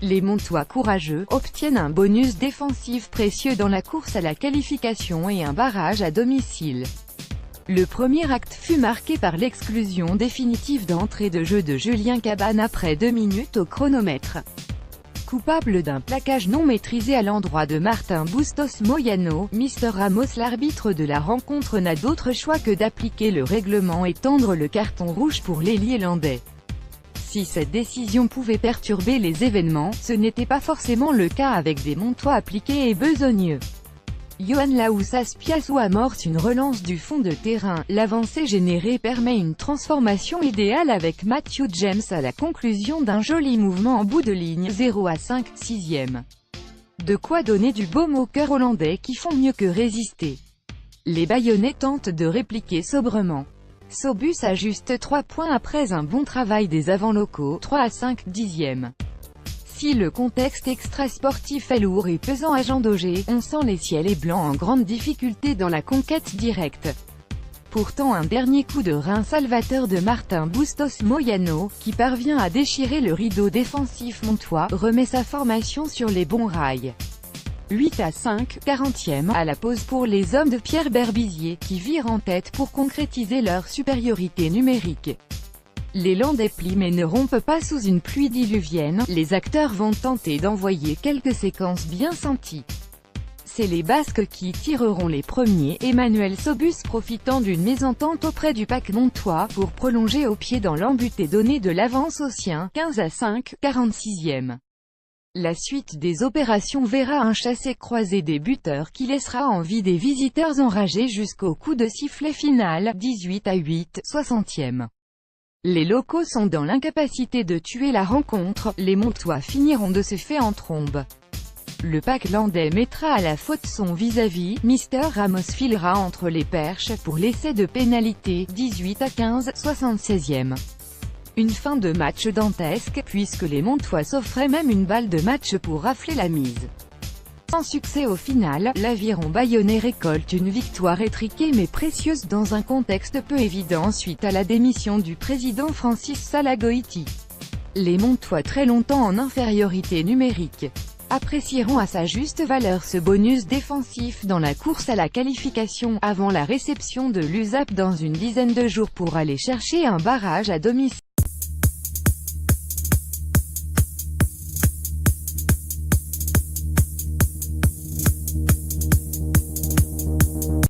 Les Montois courageux obtiennent un bonus défensif précieux dans la course à la qualification et un barrage à domicile. Le premier acte fut marqué par l'exclusion définitive d'entrée de jeu de Julien Cabane après 2 minutes au chronomètre. Coupable d'un plaquage non maîtrisé à l'endroit de Martin Bustos Moyano, Mr Ramos, l'arbitre de la rencontre, n'a d'autre choix que d'appliquer le règlement et tendre le carton rouge pour l'ailier landais. Si cette décision pouvait perturber les événements, ce n'était pas forcément le cas avec des Montois appliqués et besogneux. Yohan Laoussas Piasso amorce une relance du fond de terrain. L'avancée générée permet une transformation idéale avec Matthew James à la conclusion d'un joli mouvement en bout de ligne. 0-5, 6e. De quoi donner du baume au cœur hollandais qui font mieux que résister. Les Bayonnais tentent de répliquer sobrement. Sobus ajuste 3 points après un bon travail des avants-locaux. 3-5, 10e. Si le contexte extrasportif est lourd et pesant à Jean Daugé, on sent les ciels et blancs en grande difficulté dans la conquête directe. Pourtant un dernier coup de rein salvateur de Martin Bustos Moyano, qui parvient à déchirer le rideau défensif montois, remet sa formation sur les bons rails. 8-5, 40e, à la pause pour les hommes de Pierre Berbizier, qui virent en tête pour concrétiser leur supériorité numérique. Les Landais plient mais ne rompent pas sous une pluie diluvienne. Les acteurs vont tenter d'envoyer quelques séquences bien senties. C'est les Basques qui tireront les premiers, Emmanuel Sobus profitant d'une mésentente auprès du pack montois, pour prolonger au pied dans l'embut et donner de l'avance aux siens. 15-5, 46e. La suite des opérations verra un chassé-croisé des buteurs qui laissera en vie des visiteurs enragés jusqu'au coup de sifflet final. 18-8, 60e. Les locaux sont dans l'incapacité de tuer la rencontre, les Montois finiront de ce fait en trombe. Le pack landais mettra à la faute son vis-à-vis, Mr Ramos filera entre les perches pour l'essai de pénalité. 18-15, 76e. Une fin de match dantesque, puisque les Montois s'offraient même une balle de match pour rafler la mise. Sans succès au final, l'aviron bayonnais récolte une victoire étriquée mais précieuse dans un contexte peu évident suite à la démission du président Francis Salagoïti. Les Montois, très longtemps en infériorité numérique, apprécieront à sa juste valeur ce bonus défensif dans la course à la qualification, avant la réception de l'USAP dans une dizaine de jours pour aller chercher un barrage à domicile.